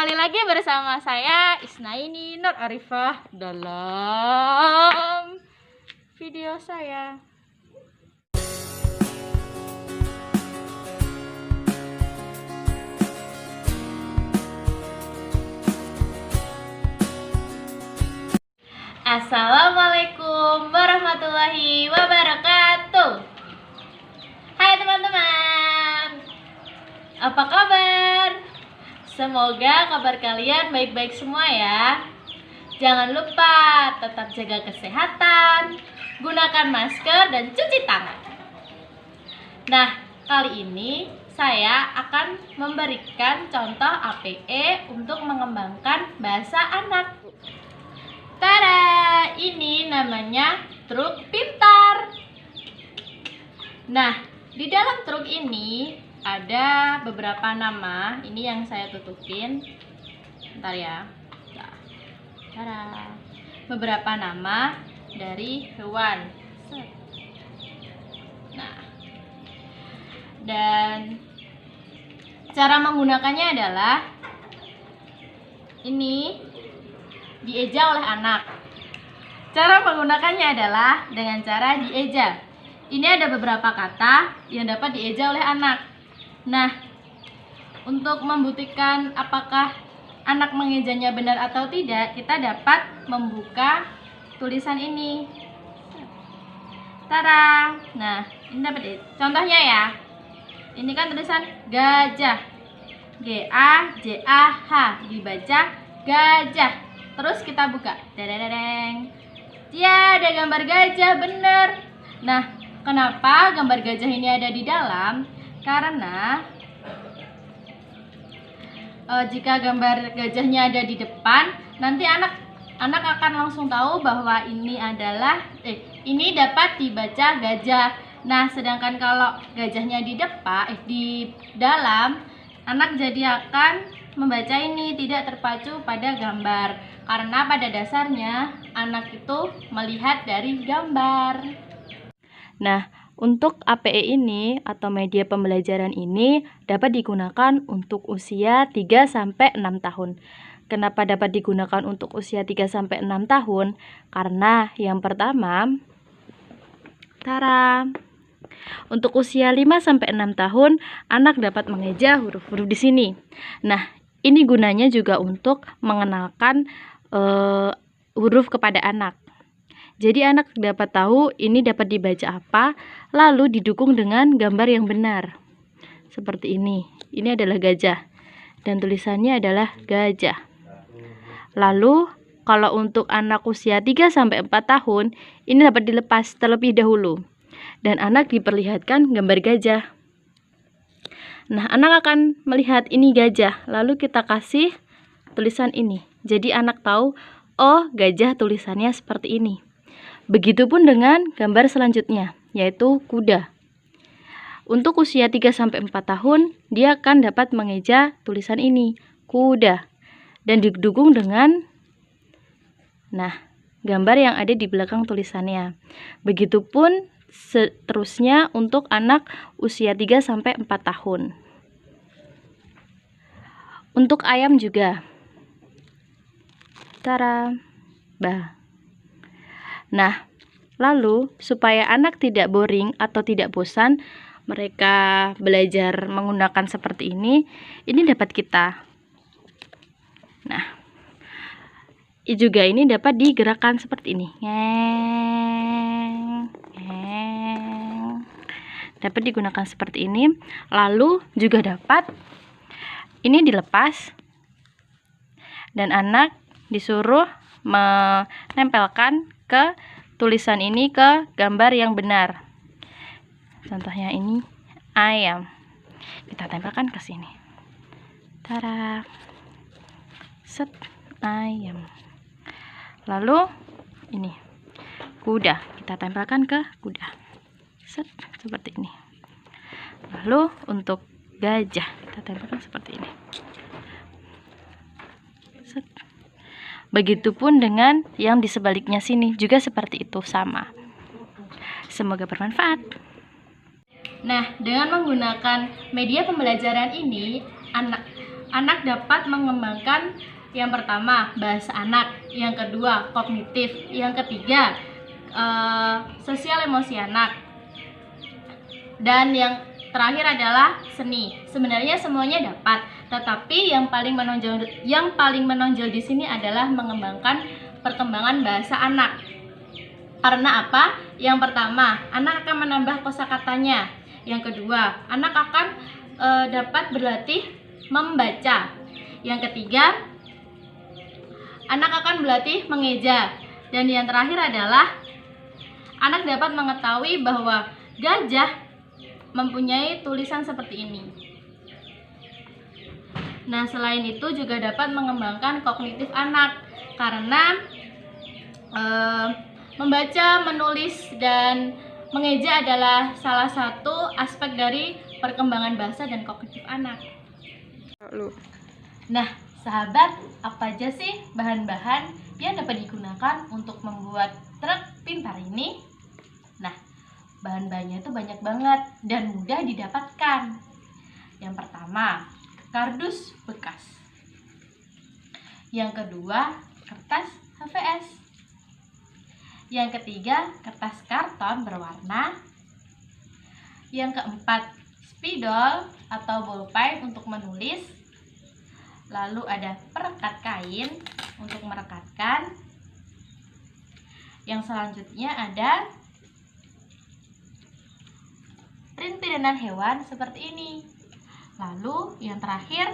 kembali lagi bersama saya Isnaini Nur Arifah dalam video saya. Assalamualaikum warahmatullahi wabarakatuh. Hai teman-teman, apa kabar? Semoga kabar kalian baik-baik semua ya. Jangan lupa tetap jaga kesehatan, gunakan masker dan cuci tangan. Nah, kali ini saya akan memberikan contoh APE untuk mengembangkan bahasa anak. Tada, ini namanya truk pintar. Nah, di dalam truk ini ada beberapa nama. Ini yang saya tutupin. Bentar ya. Tada. Beberapa nama dari hewan. Nah, dan cara menggunakannya adalah ini dieja oleh anak. Cara menggunakannya adalah dengan cara dieja. Ini ada beberapa kata yang dapat dieja oleh anak. Nah, untuk membuktikan apakah anak mengejanya benar atau tidak, kita dapat membuka tulisan ini. Tada. Nah, ini dapat contohnya ya. Ini kan tulisan gajah. G-A-J-A-H, dibaca gajah. Terus kita buka. Dedeng. Ya, ada gambar gajah, bener. Nah, kenapa gambar gajah ini ada di dalam? Karena jika gambar gajahnya ada di depan, nanti anak akan langsung tahu bahwa ini adalah ini dapat dibaca gajah. Nah, sedangkan kalau gajahnya di depan di dalam, anak jadi akan membaca ini tidak terpacu pada gambar. Karena pada dasarnya anak itu melihat dari gambar. Nah, untuk APE ini atau media pembelajaran ini dapat digunakan untuk usia 3-6 tahun. Kenapa dapat digunakan untuk usia 3-6 tahun? Karena yang pertama, untuk usia 5-6 tahun, anak dapat mengeja huruf-huruf di sini. Nah, ini gunanya juga untuk mengenalkan huruf kepada anak. Jadi anak dapat tahu ini dapat dibaca apa, lalu didukung dengan gambar yang benar. Seperti ini. Ini adalah gajah dan tulisannya adalah gajah. Lalu kalau untuk anak usia 3-4 tahun, ini dapat dilepas terlebih dahulu. Dan anak diperlihatkan gambar gajah. Nah, anak akan melihat ini gajah, lalu kita kasih tulisan ini. Jadi anak tahu, oh, gajah tulisannya seperti ini. Begitupun dengan gambar selanjutnya, yaitu kuda. Untuk usia 3-4 tahun, dia akan dapat mengeja tulisan ini, kuda. Dan didukung dengan gambar yang ada di belakang tulisannya. Begitupun seterusnya untuk anak usia 3-4 tahun. Untuk ayam juga. Nah, lalu supaya anak tidak boring atau tidak bosan mereka belajar menggunakan seperti ini dapat kita. Nah, juga ini dapat digerakkan seperti ini. Dapat digunakan seperti ini. Lalu juga dapat ini dilepas dan anak disuruh menempelkan ke tulisan ini ke gambar yang benar. Contohnya ini ayam. Kita tempelkan ke sini. Tada. Set, ayam. Lalu ini kuda. Kita tempelkan ke kuda. Set, seperti ini. Lalu untuk gajah kita tempelkan seperti ini. Set. Begitupun dengan yang di sebaliknya sini juga seperti itu, sama. Semoga bermanfaat. Nah, dengan menggunakan media pembelajaran ini, anak dapat mengembangkan yang pertama bahasa anak, yang kedua kognitif, yang ketiga sosial emosi anak, dan yang terakhir adalah seni. Sebenarnya semuanya dapat, tetapi yang paling menonjol di sini adalah mengembangkan perkembangan bahasa anak. Karena apa? Yang pertama, anak akan menambah kosakatanya. Yang kedua, anak akan dapat berlatih membaca. Yang ketiga, anak akan berlatih mengeja. Dan yang terakhir adalah anak dapat mengetahui bahwa gajah mempunyai tulisan seperti ini. Nah, selain itu juga dapat mengembangkan kognitif anak, karena membaca, menulis, dan mengeja adalah salah satu aspek dari perkembangan bahasa dan kognitif anak. Nah, sahabat, apa aja sih bahan-bahan yang dapat digunakan untuk membuat truk pintar ini? Nah, bahan-bahannya itu banyak banget dan mudah didapatkan. Yang pertama, kardus bekas. Yang kedua, kertas HVS. Yang ketiga, kertas karton berwarna. Yang keempat, spidol atau bolpen untuk menulis. Lalu ada perekat kain untuk merekatkan. Yang selanjutnya ada rintiran hewan seperti ini. Lalu yang terakhir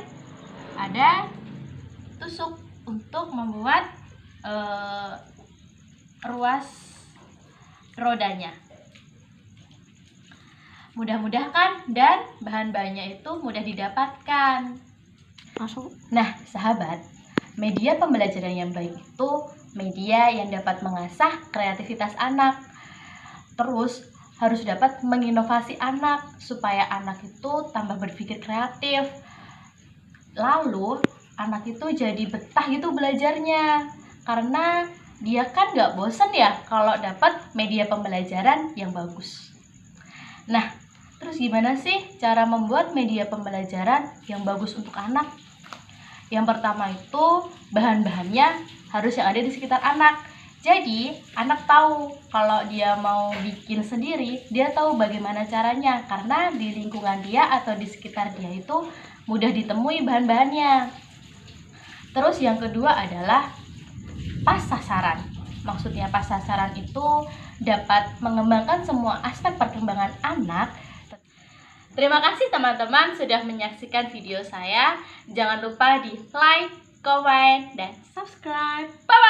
ada tusuk untuk membuat ruas rodanya. Mudah-mudah kan, dan bahan-bahannya itu mudah didapatkan. Nah, sahabat, media pembelajaran yang baik itu media yang dapat mengasah kreativitas anak. Terus harus dapat menginovasi anak supaya anak itu tambah berpikir kreatif. Lalu anak itu jadi betah gitu belajarnya, karena dia kan gak bosen ya kalau dapat media pembelajaran yang bagus. Nah, terus gimana sih cara membuat media pembelajaran yang bagus untuk anak? Yang pertama itu bahan-bahannya harus yang ada di sekitar anak. Jadi anak tahu kalau dia mau bikin sendiri, dia tahu bagaimana caranya, karena di lingkungan dia atau di sekitar dia itu mudah ditemui bahan-bahannya. Terus yang kedua adalah pas sasaran. Maksudnya pas sasaran itu dapat mengembangkan semua aspek perkembangan anak. Terima kasih teman-teman sudah menyaksikan video saya. Jangan lupa di like, comment, dan subscribe. Bye-bye!